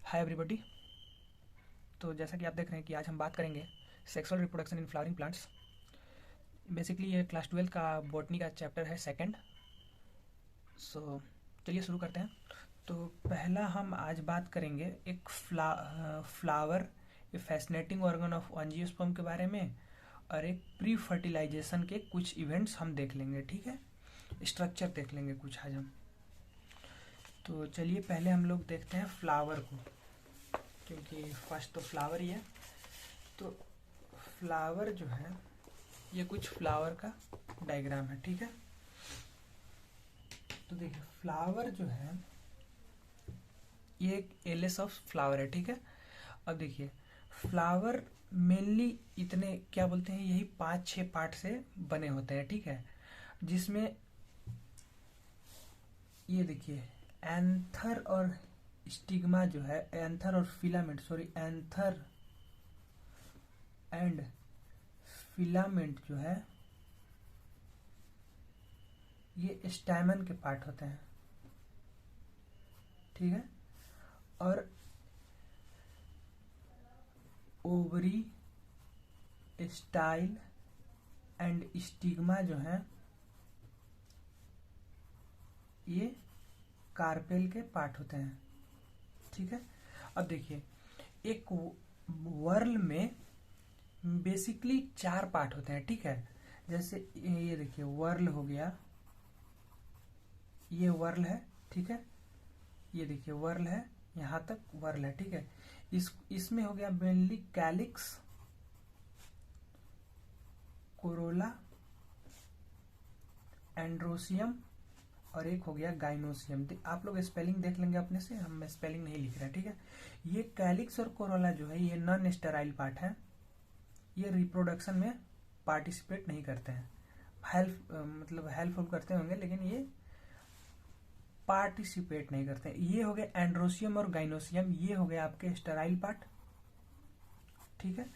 Hi everybody. तो जैसा कि आप देख रहे हैं कि आज हम बात करेंगे sexual reproduction in flowering plants. Basically ये क्लास 12 का बॉटनी का चैप्टर है सेकंड। सो चलिए शुरू करते हैं। तो पहला हम आज बात करेंगे एक flower, A fascinating organ of angiosperm के बारे में, और एक प्री फर्टिलाइजेशन के कुछ इवेंट्स हम देख लेंगे। ठीक है, स्ट्रक्चर देख लेंगे कुछ आज हम। तो चलिए पहले हम लोग देखते हैं फ्लावर को, क्योंकि फर्स्ट तो फ्लावर ही है। तो फ्लावर जो है, ये कुछ फ्लावर का डायग्राम है। ठीक है, तो देखिए फ्लावर जो है ये एक एलिस ऑफ फ्लावर है। ठीक है, अब देखिए फ्लावर मेनली इतने क्या बोलते हैं, यही 5-6 पार्ट से बने होते हैं। ठीक है, जिसमें ये देखिए एंथर और स्टिग्मा जो है, एंथर और filament, sorry anther and filament जो है ये स्टैमन के पार्ट होते हैं। ठीक है, और ओवरी, स्टाइल एंड स्टिग्मा जो है ये कार्पेल के पार्ट होते हैं। ठीक है, अब देखिए एक वर्ल में बेसिकली 4 पार्ट होते हैं। ठीक है, जैसे ये देखिए वर्ल हो गया, ये वर्ल है। ठीक है, ये देखिए वर्ल है, यहाँ तक वर्ल है। ठीक है, इसमें हो गया मेनली कैलिक्स, कोरोला, एंड्रोसियम, और एक हो गया गाइनोसियम। आप लोग स्पेलिंग देख लेंगे अपने से, हम स्पेलिंग नहीं लिख रहे हैं। ठीक है, ये कैलिक्स और कोरोला जो है ये नॉन स्टेराइल पार्ट है। ये रिप्रोडक्शन में पार्टिसिपेट नहीं करते हैं, मतलब हेल्पफुल करते होंगे, लेकिन ये पार्टिसिपेट नहीं करते। ये हो गए एंड्रोसियम और गाइनोसियम, ये हो गया आपके स्टेराइल पार्ट। ठीक है,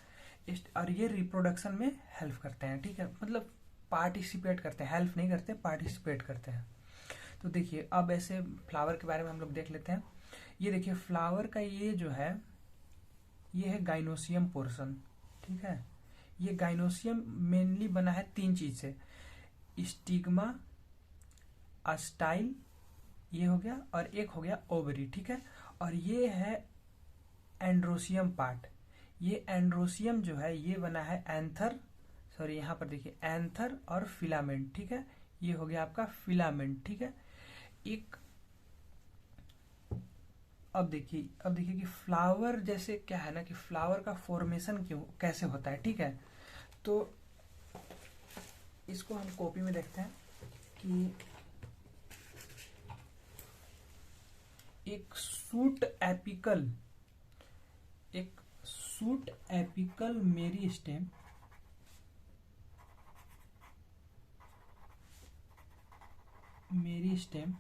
और ये रिप्रोडक्शन में हेल्प करते हैं। ठीक है, मतलब पार्टिसिपेट करते हैं, हेल्प नहीं करते, पार्टिसिपेट करते हैं। तो देखिए अब ऐसे फ्लावर के बारे में हम लोग देख लेते हैं। ये देखिए फ्लावर का ये जो है ये है गाइनोसियम पोर्शन। ठीक है, ये गाइनोसियम मेनली बना है 3 चीज से, स्टिग्मा, अस्टाइल, ये हो गया, और एक हो गया ओवरी। ठीक है, और ये है एंड्रोसियम पार्ट। ये एंड्रोसियम जो है ये बना है एंथर, सॉरी यहाँ पर देखिए एंथर और फिलामेंट। ठीक है, ये हो गया आपका फिलामेंट। ठीक है, एक अब देखिए कि फ्लावर जैसे क्या है ना, कि फ्लावर का फॉर्मेशन क्यों कैसे होता है। ठीक है, तो इसको हम कॉपी में देखते हैं कि एक सूट एपिकल मेरी स्टेम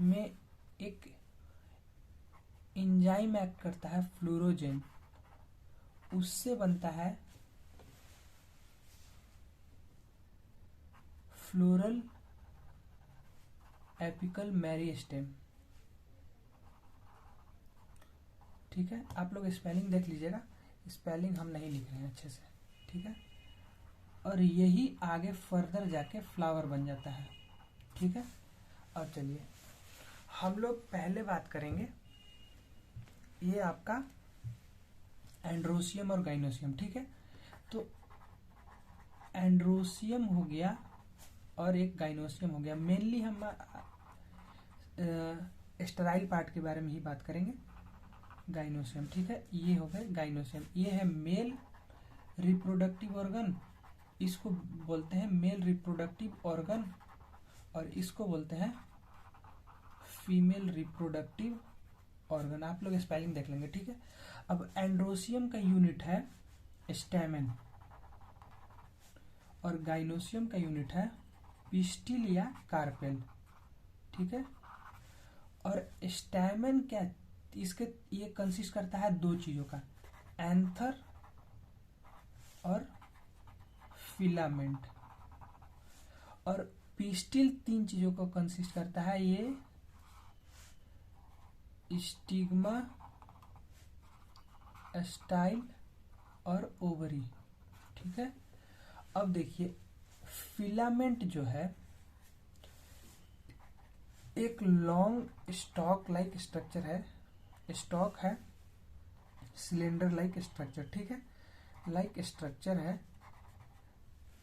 में एक एंजाइम एक्ट करता है फ्लोरोजेन, उससे बनता है फ्लोरल एपिकल मेरिस्टेम। ठीक है, आप लोग स्पेलिंग देख लीजिएगा, स्पेलिंग हम नहीं लिख रहे हैं अच्छे से। ठीक है, और यही आगे फर्दर जाके फ्लावर बन जाता है। ठीक है, और चलिए हम लोग पहले बात करेंगे ये आपका एंड्रोसियम और गाइनोसियम। ठीक है, तो एंड्रोसियम हो गया और एक गाइनोसियम हो गया। मेनली हम स्टेराइल पार्ट के बारे में ही बात करेंगे, गाइनोसियम। ठीक है, ये हो गए गाइनोसियम, ये है मेल रिप्रोडक्टिव ऑर्गन, इसको बोलते हैं मेल रिप्रोडक्टिव ऑर्गन, और इसको बोलते हैं फीमेल रिप्रोडक्टिव ऑर्गन। आप लोग स्पेलिंग देख लेंगे। ठीक है, अब एंड्रोसियम का यूनिट है स्टैमेन, और गाइनोसियम का यूनिट है पिस्टिल या कार्पेल। ठीक है, और स्टैमेन क्या, इसके ये कंसिस्ट करता है 2 चीजों का, एंथर और फिलामेंट, और पिस्टिल 3 चीजों को कंसिस्ट करता है, ये स्टिग्मा, स्टाइल और ओवरी। ठीक है, अब देखिए फिलामेंट जो है एक लॉन्ग स्टॉक लाइक स्ट्रक्चर है, स्टॉक है, सिलेंडर लाइक स्ट्रक्चर, ठीक है, लाइक स्ट्रक्चर है,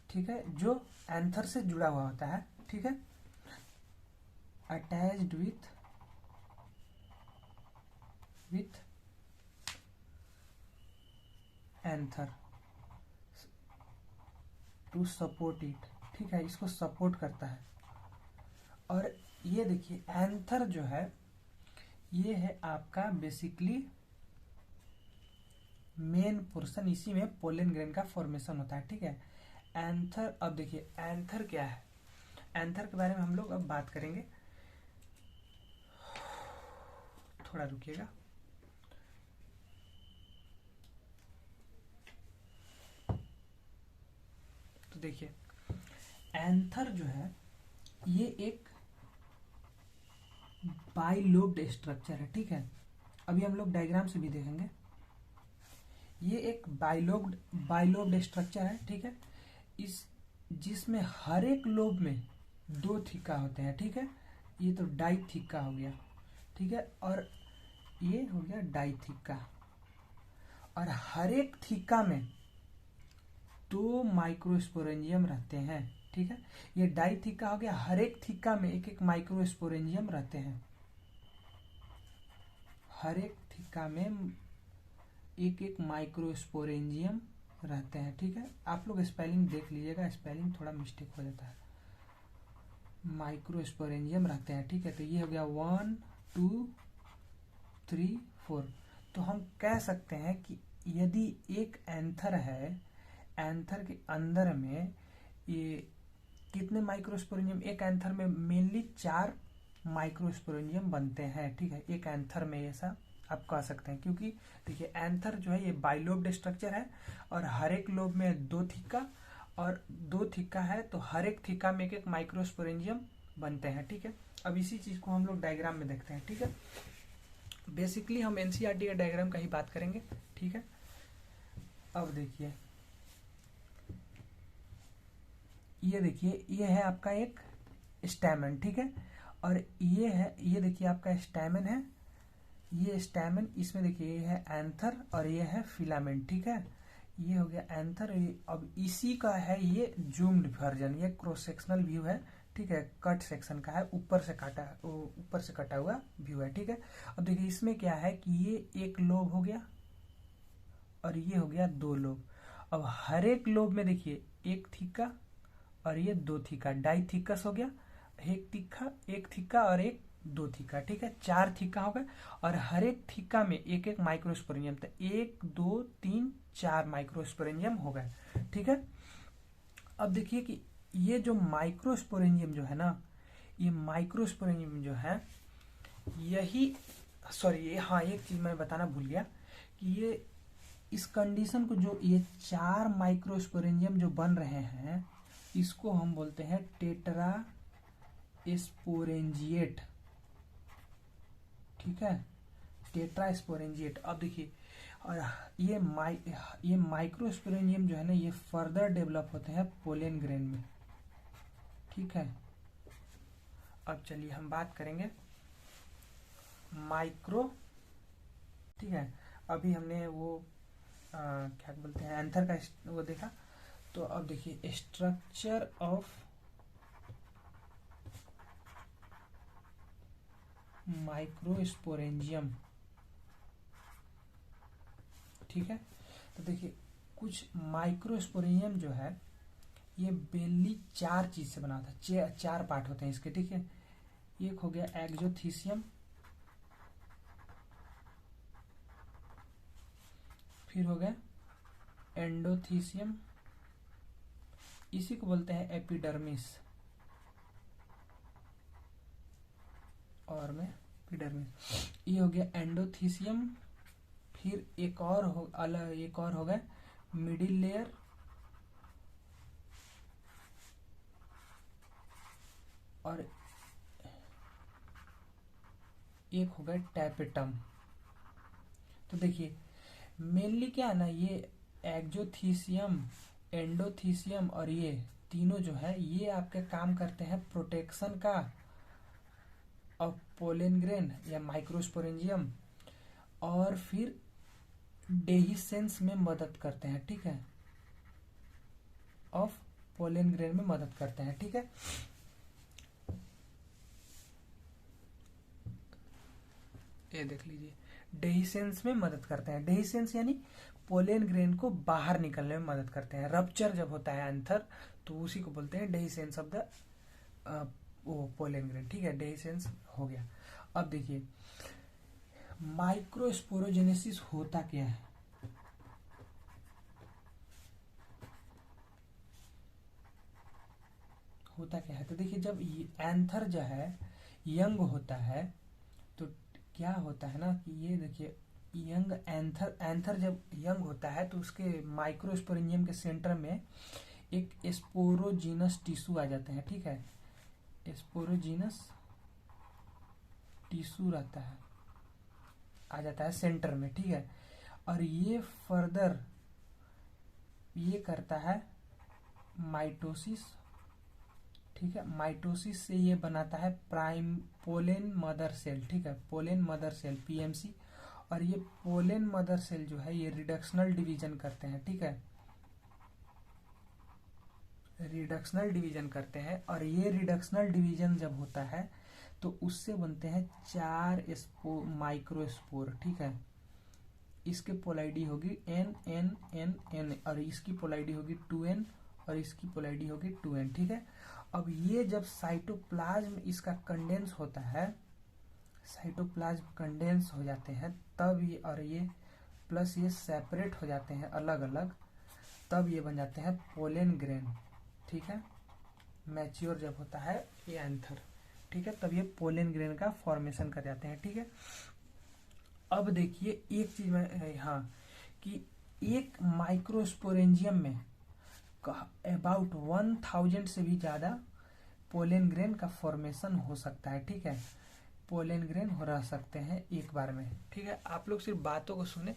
ठीक है, जो एंथर से जुड़ा हुआ होता है, ठीक है, attached with anther to support it, ठीक है, इसको सपोर्ट करता है। और ये देखिए एंथर जो है ये है आपका बेसिकली मेन पोर्शन, इसी में पोलन ग्रेन का फॉर्मेशन होता है, ठीक है। एंथर, अब देखिए एंथर क्या है, एंथर के बारे में हम लोग अब बात करेंगे, थोड़ा रुकिएगा। तो देखिए एंथर जो है ये एक बाइलोब्ड स्ट्रक्चर है, ठीक है, अभी हम लोग डायग्राम से भी देखेंगे। ये एक बाइलोब्ड स्ट्रक्चर है, ठीक है, इस जिसमें हर एक लोब में दो थीका होते हैं, ठीक है, ये तो डाई थीका हो गया, ठीक है, और ये हो गया डाई थीका, और हर एक थीका में दो माइक्रोस्पोरेंजियम रहते हैं, ठीक है, ये डाई थीका हो गया, हर एक थीका में एक एक माइक्रोस्पोरेंजियम रहते हैं, हर एक थीका में एक एक माइक्रोस्पोरेंजियम रहते हैं, ठीक है। आप लोग स्पेलिंग देख लीजिएगा, स्पेलिंग थोड़ा मिस्टेक हो जाता है, माइक्रोस्पोरेंजियम रहते हैं, ठीक है। तो ये हो गया 1 2 3 4। तो हम कह सकते हैं कि यदि एक एंथर है, एंथर के अंदर में ये कितने माइक्रोस्पोरेंजियम, एक एंथर में मेनली 4 माइक्रोस्पोरेंजियम बनते हैं, ठीक है, एक एंथर में, ऐसा आप कह सकते हैं, क्योंकि देखिए एंथर जो है ये बाइलोब्ड स्ट्रक्चर है और हर एक लोब में दो थीका, और दो थीका है तो हर एक थीका में एक एक माइक्रोस्पोरेंजियम बनते हैं, ठीक है। अब इसी चीज को हम लोग डायग्राम में देखते हैं, ठीक है। बेसिकली हम एनसीईआरटी का डायग्राम का ही बात करेंगे, ठीक है। अब देखिए ये देखिए ये है आपका एक स्टैमन, ठीक है, और ये है, ये देखिए आपका स्टैमन है, ये स्टैमन, इसमें देखिए ये है एंथर और ये है फिलामेंट, ठीक है, ये हो गया एंथर। अब इसी का है ये जूम्ड वर्जन, ये क्रॉस सेक्शनल व्यू है, ठीक है, कट सेक्शन का है, ऊपर से कटा हुआ व्यू है, ठीक है। अब देखिए इसमें क्या है कि ये एक लोब हो गया और ये हो गया दो लोब। अब हर एक लोब में देखिए एक थीका और ये दो थीका, डाई थीकस हो गया, एक थीका और एक दो थीका, ठीक है, 4 थीका हो गए, और हर एक थीका में एक एक माइक्रोस्पोरेंजियम, तो 1 2 3 4 माइक्रोस्पोरेंजियम हो गए, ठीक है। अब देखिए कि ये जो माइक्रोस्पोरेंजियम जो है ना, ये माइक्रोस्पोरेंजियम जो है यही, सॉरी हाँ एक चीज मैं बताना भूल गया कि ये इस कंडीशन को, जो ये 4 माइक्रोस्पोरेंजियम जो बन रहे हैं इसको हम बोलते हैं टेट्रा स्पोरेंजिएट, ठीक है, टेट्रा स्पोरेंजिएट। अब देखिए और ये माइक्रोस्पोरेंजियम जो है ना ये फर्दर डेवलप होते हैं पोलन ग्रेन में, ठीक है। अब चलिए हम बात करेंगे माइक्रो, ठीक है, अभी हमने वो क्या बोलते हैं एंथर का वो देखा, तो अब देखिए स्ट्रक्चर ऑफ माइक्रोस्पोरेंजियम, ठीक है। तो देखिए कुछ माइक्रोस्पोरेंजियम जो है ये बेनली 4 चीज से बना था, 4 पार्ट होते हैं इसके, ठीक है। एक हो गया एक्सोथीसियम, फिर हो गया एंडोथीसियम, इसी को बोलते हैं एपिडर्मिस, और में एपिडर्मिस, ये हो गया एंडोथीसियम, फिर एक और हो गया मिडिल लेयर, और एक हो गया टैपेटम। तो देखिए मेनली क्या है ना, ये एक्जोथीसियम, एंडोथीसियम और ये तीनों जो है ये आपके काम करते हैं प्रोटेक्शन का ऑफ पोलन ग्रेन या माइक्रोस्पोरेंजियम, और फिर डेहिसेंस में मदद करते हैं, ठीक है, ऑफ पोलन ग्रेन में मदद करते हैं, ठीक है। ये देख लीजिए, डेहिसेंस में मदद करते हैं। डेहिसेंस यानी पोलन ग्रेन को बाहर निकलने में मदद करते हैं। रप्चर जब होता है एंथर तो उसी को बोलते हैं डेहिसेंस ऑफ द वो पोलन ग्रेन, ठीक है, डेहिसेंस हो गया। अब देखिए माइक्रोस्पोरोजेनेसिस होता क्या है। होता क्या है, तो देखिए जब एंथर जो है यंग होता है तो क्या होता है ना कि ये देखिए यंग एंथर जब यंग होता है तो उसके माइक्रोस्पोरेंजियम के सेंटर में एक स्पोरोजीनस टिश्यू आ जाते हैं, ठीक है, स्पोरोजीनस टिश्यू रहता है, आ जाता है सेंटर में, ठीक है। और ये फर्दर ये करता है माइटोसिस, ठीक है, माइटोसिस से ये बनाता है प्राइम पोलेन मदर सेल, ठीक है, पोलेन मदर सेल पीएमसी। और ये पोलेन मदर सेल जो है ये रिडक्शनल डिवीजन करते हैं, ठीक है, रिडक्शनल डिवीजन करते हैं। और ये रिडक्शनल डिवीजन जब होता है तो उससे बनते हैं 4 माइक्रोस्पोर, ठीक है। इसके पोलैरिटी होगी n n n n और इसकी पोलैरिटी होगी 2n और इसकी पोलैरिटी होगी 2n, ठीक है। अब ये जब साइटोप्लाज्म इसका कंडेंस होता है, साइटोप्लाज्म कंडेंस हो जाते हैं तब ये और ये प्लस ये सेपरेट हो जाते हैं अलग अलग, तब ये बन जाते हैं पोलन ग्रेन, ठीक है। मैच्योर जब होता है ये एंथर, ठीक है, तब ये पोलन ग्रेन का फॉर्मेशन कर जाते हैं, ठीक है। अब देखिए एक चीज में हाँ कि एक माइक्रोस्पोरेंजियम में अबाउट 1000 से भी ज्यादा पोलन ग्रेन का फॉर्मेशन हो सकता है, ठीक है, पोलन ग्रेन हो रह सकते हैं एक बार में, ठीक है। आप लोग सिर्फ बातों को सुने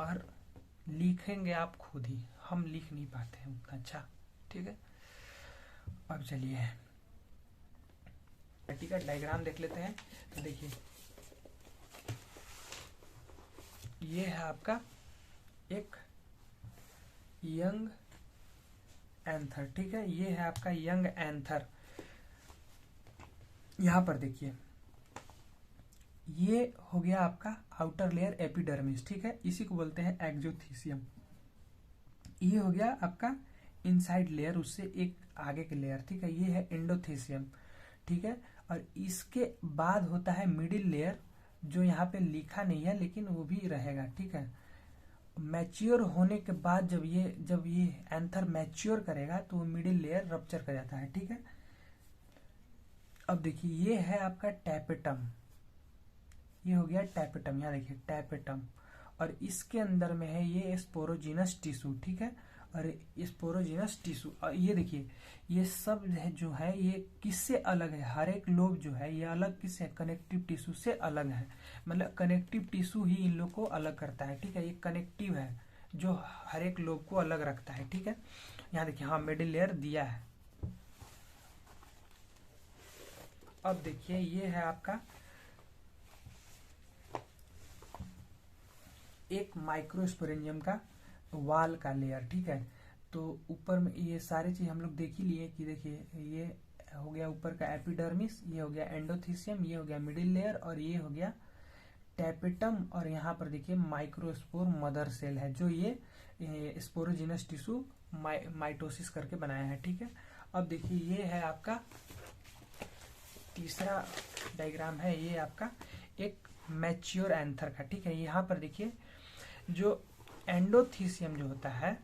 और लिखेंगे आप खुद ही, हम लिख नहीं पाते हैं उतना अच्छा, ठीक है। अब चलिए ठीक है डायग्राम देख लेते हैं। तो देखिए ये है आपका एक यंग एंथर, ठीक है, ये है आपका यंग एंथर। यहां पर देखिए ये हो गया आपका आउटर लेयर एपिडर्मिस, ठीक है, इसी को बोलते हैं एक्जोथीसियम। ये हो गया आपका इनसाइड लेयर, उससे एक आगे के लेयर, ठीक है, ये है एंडोथीसियम, ठीक है। और इसके बाद होता है मिडिल लेयर, जो यहाँ पे लिखा नहीं है लेकिन वो भी रहेगा, ठीक है। मैच्योर होने के बाद जब ये एंथर मैच्योर करेगा तो वो मिडिल लेयर रप्चर कर जाता है, ठीक है। अब देखिए ये है आपका टैपेटम, ये हो गया टैपेटम, यहाँ देखिए टैपेटम, और इसके अंदर में है ये स्पोरोजीनस टिश्यू, ठीक है, और स्पोरोजीनस टिश्यू। और ये देखिए ये सब है जो है ये किससे अलग है, हर एक लोब जो है ये अलग किससे, कनेक्टिव टिश्यू से अलग है, मतलब कनेक्टिव टिश्यू ही इन लोग को अलग करता है, ठीक है, ये कनेक्टिव है जो हर एक लोब को अलग रखता है, ठीक है। यहाँ देखिए हाँ मिडिल लेयर दिया है। अब देखिए ये है आपका एक माइक्रोस्पोरेंजियम का वाल का लेयर, ठीक है। तो ऊपर में ये सारी चीज हम लोग देख ही लिए कि देखिए ये हो गया ऊपर का एपिडर्मिस, ये हो गया एंडोथीसियम, ये हो गया मिडिल लेयर और ये हो गया टैपेटम। और यहाँ पर देखिए माइक्रोस्पोर मदर सेल है जो ये स्पोरोजिनस टिश्यू माइटोसिस करके बनाया है, ठीक है। अब देखिए ये है आपका तीसरा डायग्राम है, ये आपका एक मैच्योर एंथर का, ठीक है। यहाँ पर देखिए जो एंडोथीसियम जो होता है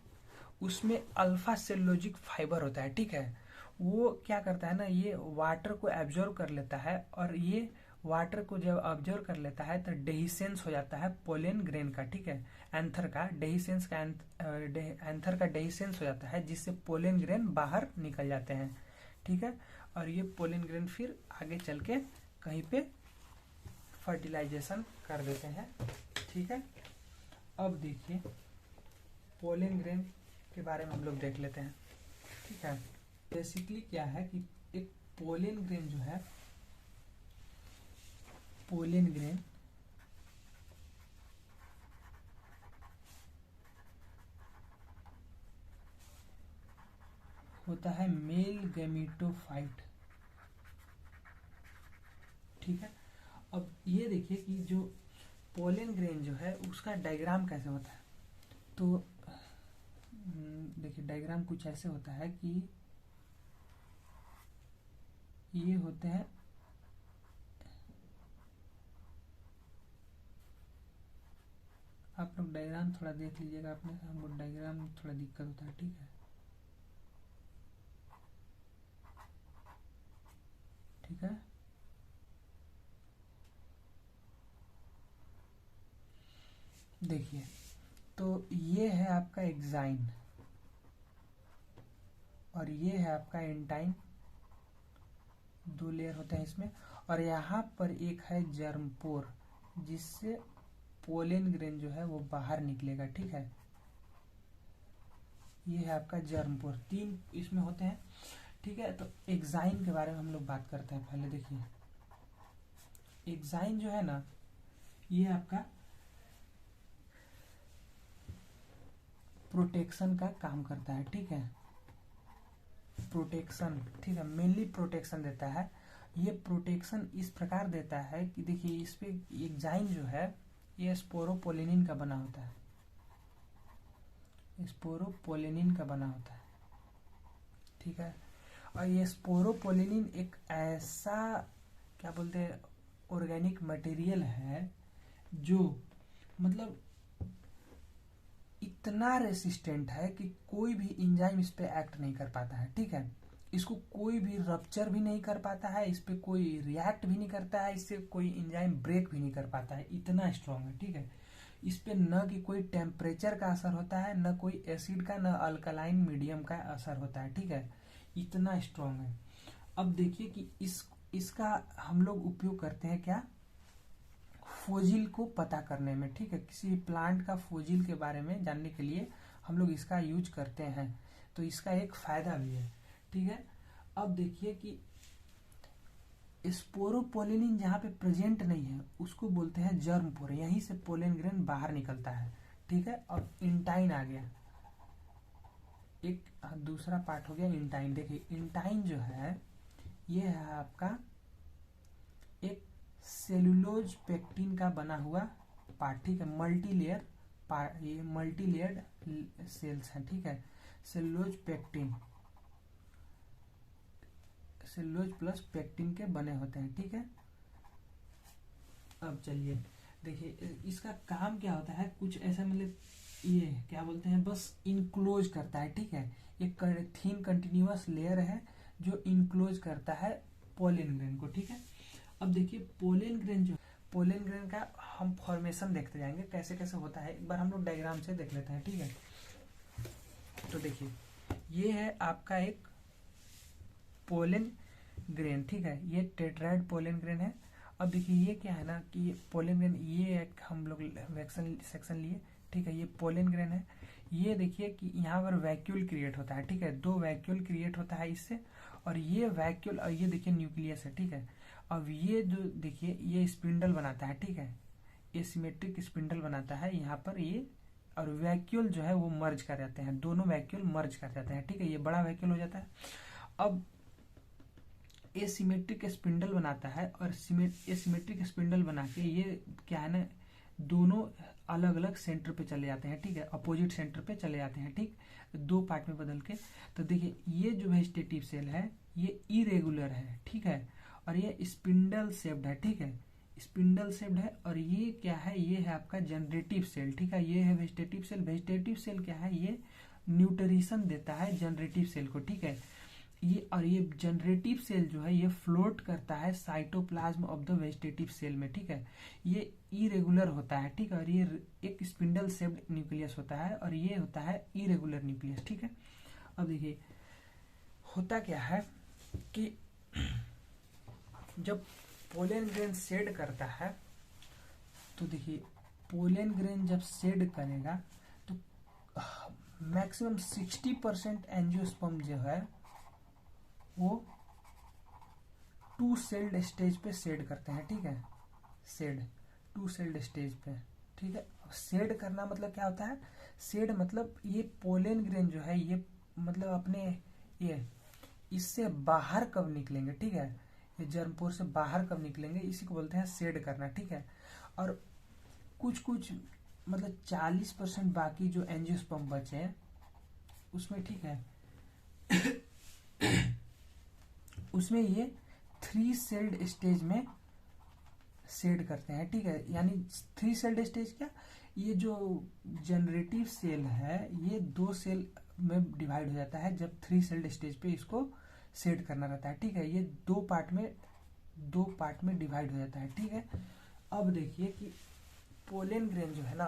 उसमें अल्फा सेलुलोजिक फाइबर होता है, ठीक है। वो क्या करता है ना, ये वाटर को एब्जॉर्ब कर लेता है और ये वाटर को जब ऑब्जर्व कर लेता है तो डेहिसेंस हो जाता है पोलन ग्रेन का, ठीक है, एंथर का डेहिसेंस का एंथर का डेहिसेंस हो जाता है जिससे पोलन ग्रेन बाहर निकल जाते हैं, ठीक है। और ये पोलन ग्रेन फिर आगे चल के कहीं पे फर्टिलाइजेशन कर देते हैं। ठीक है, अब देखिए पोलन ग्रेन के बारे में हम लोग देख लेते हैं। ठीक है, बेसिकली क्या है कि एक पोलन ग्रेन जो है, पोलन ग्रेन होता है मेल गैमेटोफाइट। ठीक है, अब ये देखिए कि जो पोलन ग्रेन जो है उसका डायग्राम कैसे होता है। तो देखिए डायग्राम कुछ ऐसे होता है कि ये होते हैं आप लोग डायग्राम थोड़ा देख लीजिएगा, आपने हमको डायग्राम में थोड़ा दिक्कत होता है। ठीक है, ठीक है, देखिए तो ये है आपका एक्साइन और ये है आपका एंटाइन, दो लेयर होते हैं इसमें। और यहाँ पर एक है जर्मपोर, जिससे पोलन ग्रेन जो है वो बाहर निकलेगा। ठीक है, ये है आपका जर्मपोर, तीन इसमें होते हैं। ठीक है, तो एक्साइन के बारे में हम लोग बात करते हैं। पहले देखिए एक्साइन जो है ना, ये आपका प्रोटेक्शन का काम करता है। ठीक है, प्रोटेक्शन, ठीक है, मेनली प्रोटेक्शन देता है। ये प्रोटेक्शन इस प्रकार देता है कि देखिए इस पे एक्साइन जो है ये स्पोरोपोलिनिन का बना होता है, स्पोरोपोलिनिन का बना होता है। ठीक है, और ये स्पोरोपोलिनिन एक ऐसा क्या बोलते हैं ऑर्गेनिक मटेरियल है जो मतलब इतना रेसिस्टेंट है कि कोई भी एंजाइम इस पे एक्ट नहीं कर पाता है। ठीक है, इसको कोई भी रप्चर भी नहीं कर पाता है, इस पे कोई रिएक्ट भी नहीं करता है, इससे कोई एंजाइम ब्रेक भी नहीं कर पाता है, इतना स्ट्रांग है। ठीक है, इस पे न कि कोई टेम्परेचर का असर होता है, न कोई एसिड का, न अल्कलाइन मीडियम का असर होता है। ठीक है, इतना स्ट्रांग है। अब देखिए कि इसका हम लोग उपयोग करते हैं क्या, फोजिल को पता करने में। ठीक है, किसी प्लांट का फोजिल के बारे में जानने के लिए हम लोग इसका यूज करते हैं, तो इसका एक फायदा भी है। ठीक है, अब देखिए कि स्पोरोपोलिनिन जहाँ पे प्रेजेंट नहीं है उसको बोलते हैं जर्मपोर, यहीं से पोलन ग्रेन बाहर निकलता है। ठीक है, और इंटाइन आ गया, एक दूसरा पार्ट हो गया इंटाइन। देखिए इंटाइन जो है ये है आपका एक सेलुलोज पेक्टिन का बना हुआ पार्ट। ठीक है, मल्टी लेयर पार्ट, ये मल्टी लेयर्ड सेल्स हैं। ठीक है, cellulose pectin, cellulose plus pectin के बने होते हैं। ठीक है, अब चलिए देखिए इसका काम क्या होता है, कुछ ऐसा मतलब ये क्या बोलते हैं बस इनक्लोज करता है। ठीक है, एक थीन कंटिन्यूअस लेयर है जो इनक्लोज करता है पोलन ग्रेन को। ठीक है, अब देखिए पोलन ग्रेन जो, पोलन ग्रेन का हम फॉर्मेशन देखते जाएंगे कैसे कैसे होता है, एक बार हम लोग डायग्राम से देख लेते हैं। ठीक है, तो देखिए ये है आपका एक पोलन ग्रेन। ठीक है, ये टेट्राइड पोलन ग्रेन है। अब देखिए ये क्या है ना कि ये पोलन ग्रेन, ये एक हम लोग सेक्शन लिए। ठीक है, ये पोलन ग्रेन है। ये देखिए कि यहाँ पर वैक्यूल क्रिएट होता है। ठीक है, दो वैक्यूल क्रिएट होता है इससे, और ये वैक्यूल, और ये देखिए न्यूक्लियस है। ठीक है, अब ये जो देखिए ये स्पिंडल बनाता है। ठीक है, ये सिमेट्रिक स्पिंडल बनाता है यहाँ पर ये, और वैक्यूल जो है वो मर्ज कर जाते हैं, दोनों वैक्यूल मर्ज कर जाते हैं। ठीक है, ये बड़ा वैक्यूल हो जाता है। अब ये सिमेट्रिक स्पिंडल बनाता है, और ये सिमेट्रिक स्पिंडल बना के ये क्या है ना दोनों अलग अलग सेंटर पे चले जाते हैं। ठीक है, अपोजिट सेंटर पे चले जाते हैं। ठीक, दो पार्ट में बदल के। तो देखिए ये जो वेजिटेटिव सेल है ये इरेगुलर है। ठीक है, और ये स्पिंडल शेप्ड है। ठीक है, स्पिंडल शेप्ड है, और ये क्या है, ये है आपका जनरेटिव सेल। ठीक है, ये है वेजिटेटिव सेल। वेजिटेटिव सेल क्या है, ये न्यूट्रिशन देता है जनरेटिव सेल को। ठीक है, ये, और ये जनरेटिव सेल जो है ये फ्लोट करता है cytoplasm of the vegetative cell में। ठीक है, ये इरेगुलर होता है। ठीक है, और ये एक स्पिंडल शेप्ड न्यूक्लियस होता है, और ये होता है इरेगुलर न्यूक्लियस। ठीक है, अब देखिए होता क्या है कि जब पोलन ग्रेन शेड करता है तो देखिए पोलन ग्रेन जब शेड करेगा तो मैक्सिमम 60% एंजियोस्पर्म जो है वो 2 सेल्ड स्टेज पे शेड करते हैं, ठीक है। शेड 2 सेल्ड स्टेज पे, ठीक है। शेड करना मतलब क्या होता है? शेड मतलब ये पोलन ग्रेन जो है ये मतलब अपने ये इससे बाहर कब निकलेंगे, ठीक है। ये जर्मपोर से बाहर कब निकलेंगे, इसी को बोलते हैं शेड करना, ठीक है। और कुछ कुछ मतलब 40% बाकी जो एंजियोस्पर्म बचे हैं उसमें, ठीक है, उसमें ये 3 सेल्ड स्टेज में शेड करते हैं, ठीक है। यानी 3 सेल्ड स्टेज क्या, ये जो जनरेटिव सेल है ये 2 सेल में डिवाइड हो जाता है जब 3 सेल्ड स्टेज पे इसको शेड करना रहता है, ठीक है। ये 2 पार्ट में डिवाइड हो जाता है, ठीक है। अब देखिए कि पोलन ग्रेन जो है ना,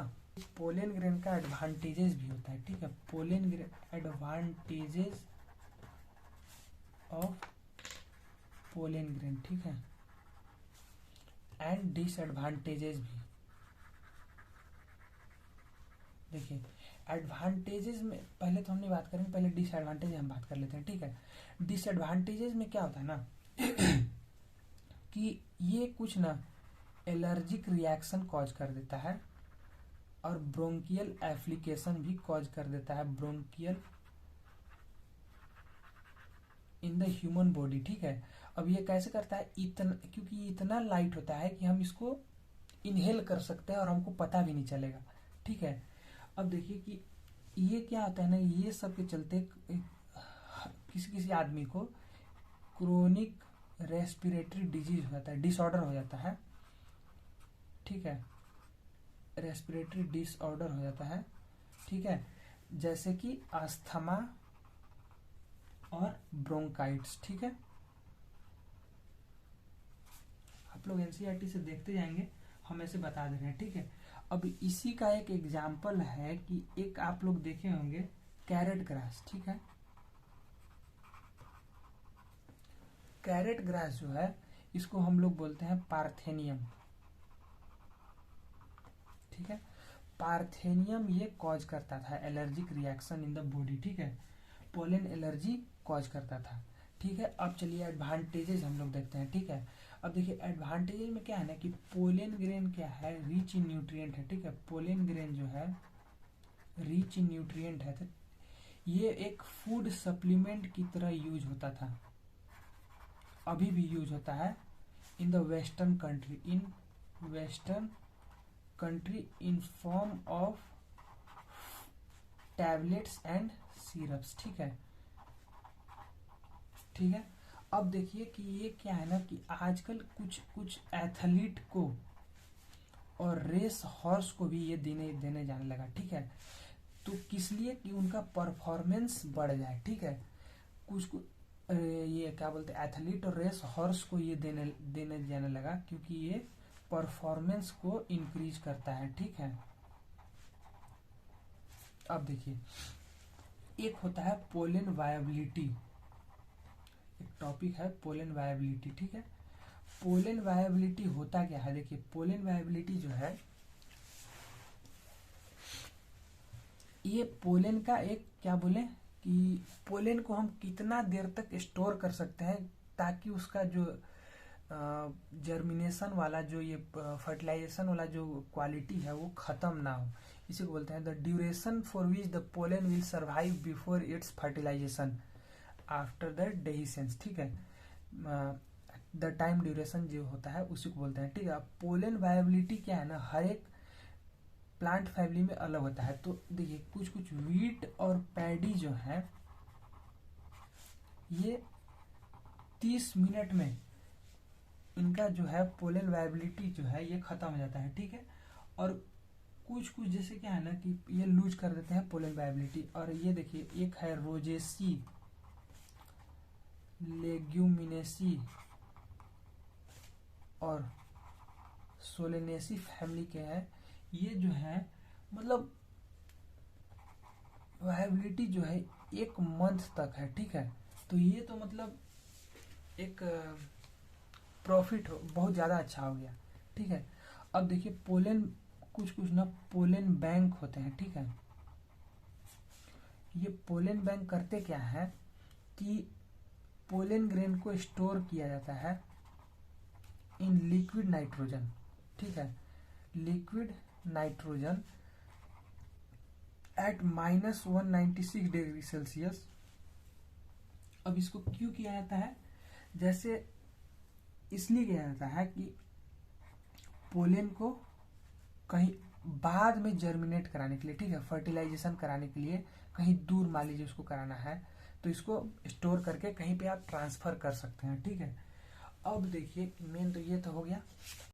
पोलन ग्रेन का एडवांटेजेस भी होता है, ठीक है। Pollen grain advantages of pollen grain, ठीक है, एंड डिसएडवांटेजेस भी। देखिए एडवांटेजेस में पहले तो हमने बात करेंगे, पहले डिसएडवांटेज हम बात कर लेते हैं, ठीक है। डिसएडवांटेजेस में क्या होता है ना कि ये कुछ ना एलर्जिक रिएक्शन कॉज कर देता है और ब्रोंकियल एप्लीकेशन भी कॉज कर देता है, bronchial in the human body, ठीक है। अब ये कैसे करता है? इतना, क्योंकि ये इतना लाइट होता है कि हम इसको इनहेल कर सकते हैं और हमको पता भी नहीं चलेगा, ठीक है। अब देखिए कि ये क्या होता है ना, ये सब के चलते किसी किसी आदमी को क्रोनिक रेस्पिरेटरी डिजीज हो जाता है, डिसऑर्डर हो जाता है, ठीक है। रेस्पिरेटरी डिसऑर्डर हो जाता है, ठीक है, जैसे कि अस्थमा और ब्रोंकाइट्स, ठीक है। आप लोग एनसीईआरटी से देखते जाएंगे, हम ऐसे बता दे रहे हैं, ठीक है। अब इसी का एक एग्जाम्पल है कि एक आप लोग देखे होंगे कैरेट ग्रास, ठीक है। कैरेट ग्रास जो है इसको हम लोग बोलते हैं पार्थेनियम, ठीक है। पार्थेनियम ये कॉज करता था allergic reaction in the body, ठीक है। पोलन एलर्जी कॉज करता था, ठीक है। अब चलिए एडवांटेजेस हम लोग देखते हैं, ठीक है। अब देखिए एडवांटेजेस में क्या है ना कि पोलन ग्रेन क्या है, रिच इन न्यूट्रिएंट है, ठीक है। पोलन ग्रेन जो है रिच इन न्यूट्रिएंट है, तो ये एक फूड सप्लीमेंट की तरह यूज होता था, अभी भी यूज होता है in the western country, in form of tablets and syrups, ठीक है, ठीक है। अब देखिए कि ये क्या है ना कि आजकल कुछ कुछ एथलीट को और रेस हॉर्स को भी ये देने जाने लगा, ठीक है। तो किस लिए? कि उनका परफॉर्मेंस बढ़ जाए, ठीक है। कुछ ये क्या बोलते हैं, एथलीट और रेस हॉर्स को ये देने जाने लगा क्योंकि ये परफॉर्मेंस को इंक्रीज करता है, ठीक है। अब देखिए एक होता है पोलन वायबिलिटी, एक टॉपिक है पोलन वायबिलिटी, ठीक है। पोलन वायबिलिटी होता क्या है? देखिए पोलन वायबिलिटी जो है ये पोलन का एक क्या बोले कि पोलन को हम कितना देर तक स्टोर कर सकते हैं ताकि उसका जो जर्मिनेशन वाला जो ये फर्टिलाइजेशन वाला जो क्वालिटी है वो खत्म ना हो, इसी को बोलते हैं the duration for which the pollen will survive before its fertilisation after the dehiscence, ठीक है। द टाइम ड्यूरेशन जो होता है उसी को बोलते हैं, ठीक है। पोलन वायबिलिटी क्या है ना, हर एक प्लांट फैमिली में अलग होता है। तो देखिए कुछ कुछ वीट और पैडी जो है ये 30 मिनट में इनका जो है पोलन वायबिलिटी जो है ये खत्म हो जाता है, ठीक है। और कुछ कुछ जैसे क्या है ना कि ये लूज कर देते हैं पोलन वायबिलिटी। और ये देखिए एक है रोजेसी, लेग्यूमिनेसी और सोलेनेसी फैमिली के हैं। ये जो है मतलब वायबिलिटी जो है 1 मंथ तक है, ठीक है। तो ये तो मतलब एक प्रॉफिट बहुत ज़्यादा अच्छा हो गया, ठीक है। अब देखिए पोलन, कुछ कुछ ना पोलन बैंक होते हैं, ठीक है। ये पोलन बैंक करते क्या है कि पोलन ग्रेन को स्टोर किया जाता है इन लिक्विड नाइट्रोजन, ठीक है, liquid nitrogen eight -196 degree Celsius. अब इसको क्यों किया जाता है, जैसे इसलिए किया जाता है कि पोलन को कहीं बाद में जर्मिनेट कराने के लिए, ठीक है, फर्टिलाइजेशन कराने के लिए कहीं दूर मान लीजिए उसको कराना है, तो इसको स्टोर करके कहीं पे आप ट्रांसफर कर सकते हैं, ठीक है। अब देखिए मेन तो ये तो हो गया।